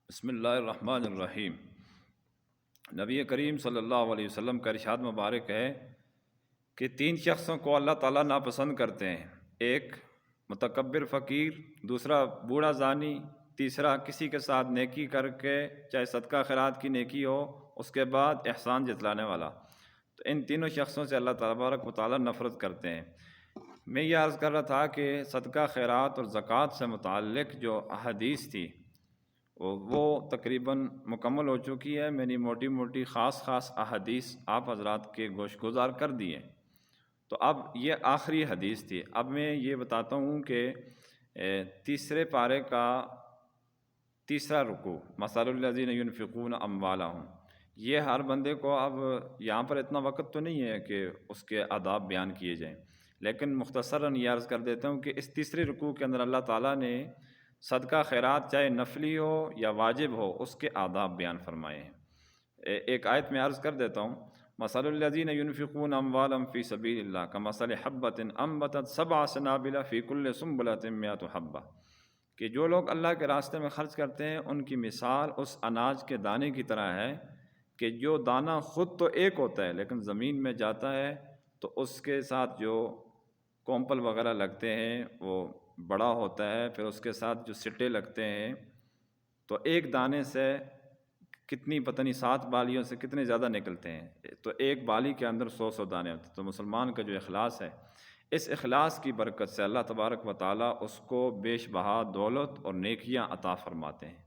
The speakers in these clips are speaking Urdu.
بسم اللہ الرحمن الرحیم۔ نبی کریم صلی اللہ علیہ وسلم کا ارشاد مبارک ہے کہ تین شخصوں کو اللہ تعالیٰ ناپسند کرتے ہیں، ایک متکبر فقیر، دوسرا بوڑھا زانی، تیسرا کسی کے ساتھ نیکی کر کے چاہے صدقہ خیرات کی نیکی ہو اس کے بعد احسان جتلانے والا۔ تو ان تینوں شخصوں سے اللہ تبارک و تعالیٰ نفرت کرتے ہیں۔ میں یہ عرض کر رہا تھا کہ صدقہ خیرات اور زکوٰۃ سے متعلق جو احادیث تھی وہ تقریباً مکمل ہو چکی ہے۔ میں نے موٹی موٹی خاص احادیث آپ حضرات کے گوش گزار کر دیے، تو اب یہ آخری حدیث تھی۔ اب میں یہ بتاتا ہوں کہ تیسرے پارے کا تیسرا رکوع، مثل الذین ینفقون اموالہم، یہ ہر بندے کو، اب یہاں پر اتنا وقت تو نہیں ہے کہ اس کے آداب بیان کیے جائیں، لیکن مختصراً یہ عرض کر دیتا ہوں کہ اس تیسرے رکوع کے اندر اللہ تعالیٰ نے صدقہ خیرات چاہے نفلی ہو یا واجب ہو اس کے آداب بیان فرمائے ہیں۔ ایک آیت میں عرض کر دیتا ہوں، مثل الذین ینفقون اموالہم فی سبیل اللہ کمثل حبۃ انبتت سبع سنابل فی کل سنبلۃ مئۃ حبۃ، کہ جو لوگ اللہ کے راستے میں خرچ کرتے ہیں ان کی مثال اس اناج کے دانے کی طرح ہے کہ جو دانہ خود تو ایک ہوتا ہے لیکن زمین میں جاتا ہے تو اس کے ساتھ جو کومپل وغیرہ لگتے ہیں وہ بڑا ہوتا ہے، پھر اس کے ساتھ جو سٹے لگتے ہیں تو ایک دانے سے کتنی پتہ نہیں 7 بالیوں سے کتنے زیادہ نکلتے ہیں، تو ایک بالی کے اندر 100 دانے ہوتے ہیں۔ تو مسلمان کا جو اخلاص ہے، اس اخلاص کی برکت سے اللہ تبارک و تعالیٰ اس کو بیش بہا دولت اور نیکیاں عطا فرماتے ہیں۔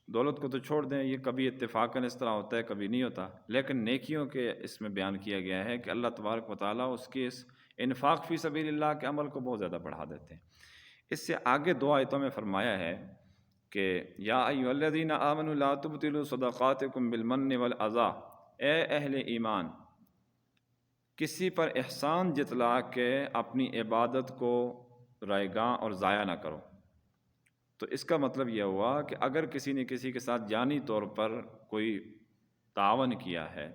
دولت کو تو چھوڑ دیں، یہ کبھی اتفاقاً اس طرح ہوتا ہے کبھی نہیں ہوتا، لیکن نیکیوں کے اس میں بیان کیا گیا ہے کہ اللہ تبارک و تعالیٰ اس کے اس انفاق فی سبیل اللہ کے عمل کو بہت زیادہ بڑھا دیتے ہیں۔ اس سے آگے 2 آیتوں میں فرمایا ہے کہ یا ایھا الذین آمنوا لا تبطلوا صدقاتکم بالمن والاذی، اے اہل ایمان، کسی پر احسان جتلا کے اپنی عبادت کو رائیگاں اور ضائع نہ کرو۔ تو اس کا مطلب یہ ہوا کہ اگر کسی نے کسی کے ساتھ جانی طور پر کوئی تعاون کیا ہے،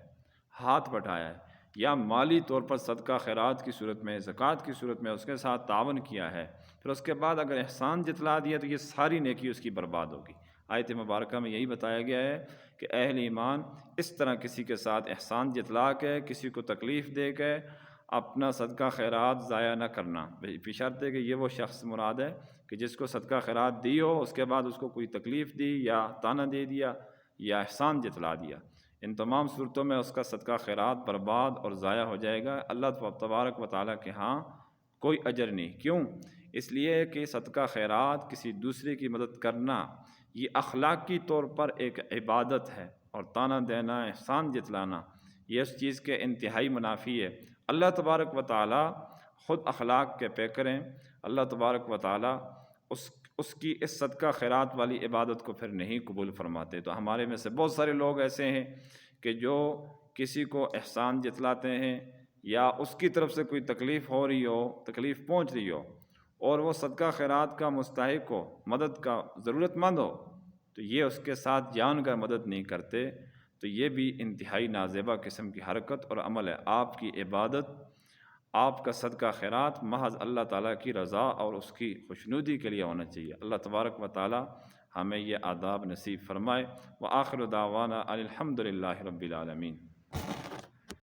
ہاتھ بٹھایا ہے، یا مالی طور پر صدقہ خیرات کی صورت میں، زکوٰۃ کی صورت میں اس کے ساتھ تعاون کیا ہے، پھر اس کے بعد اگر احسان جتلا دیا تو یہ ساری نیکی اس کی برباد ہوگی۔ آیت مبارکہ میں یہی بتایا گیا ہے کہ اہل ایمان اس طرح کسی کے ساتھ احسان جتلا کے، کسی کو تکلیف دے کے اپنا صدقہ خیرات ضائع نہ کرنا، بشرط ہے کہ یہ وہ شخص مراد ہے کہ جس کو صدقہ خیرات دی ہو اس کے بعد اس کو کوئی تکلیف دی یا طعنہ دے دیا یا احسان جتلا دیا، ان تمام صورتوں میں اس کا صدقہ خیرات برباد اور ضائع ہو جائے گا۔ اللہ تبارک و تعالیٰ کے ہاں کوئی اجر نہیں۔ کیوں؟ اس لیے کہ صدقہ خیرات، کسی دوسرے کی مدد کرنا، یہ اخلاقی طور پر ایک عبادت ہے، اور طعنہ دینا، احسان جتلانا، یہ اس چیز کے انتہائی منافی ہے۔ اللہ تبارک و تعالیٰ خود اخلاق کے پیکر ہیں۔ اللہ تبارک و تعالیٰ اس کی اس صدقہ خیرات والی عبادت کو پھر نہیں قبول فرماتے۔ تو ہمارے میں سے بہت سارے لوگ ایسے ہیں کہ جو کسی کو احسان جتلاتے ہیں یا اس کی طرف سے کوئی تکلیف ہو رہی ہو، تکلیف پہنچ رہی ہو، اور وہ صدقہ خیرات کا مستحق ہو، مدد کا ضرورت مند ہو، تو یہ اس کے ساتھ جان کر مدد نہیں کرتے، تو یہ بھی انتہائی نازیبہ قسم کی حرکت اور عمل ہے۔ آپ کی عبادت، آپ کا صدقہ خیرات محض اللہ تعالیٰ کی رضا اور اس کی خوشنودی کے لیے ہونا چاہیے۔ اللہ تبارک و تعالیٰ ہمیں یہ آداب نصیب فرمائے۔ وآخر دعوانا ان الحمد للہ رب العالمین۔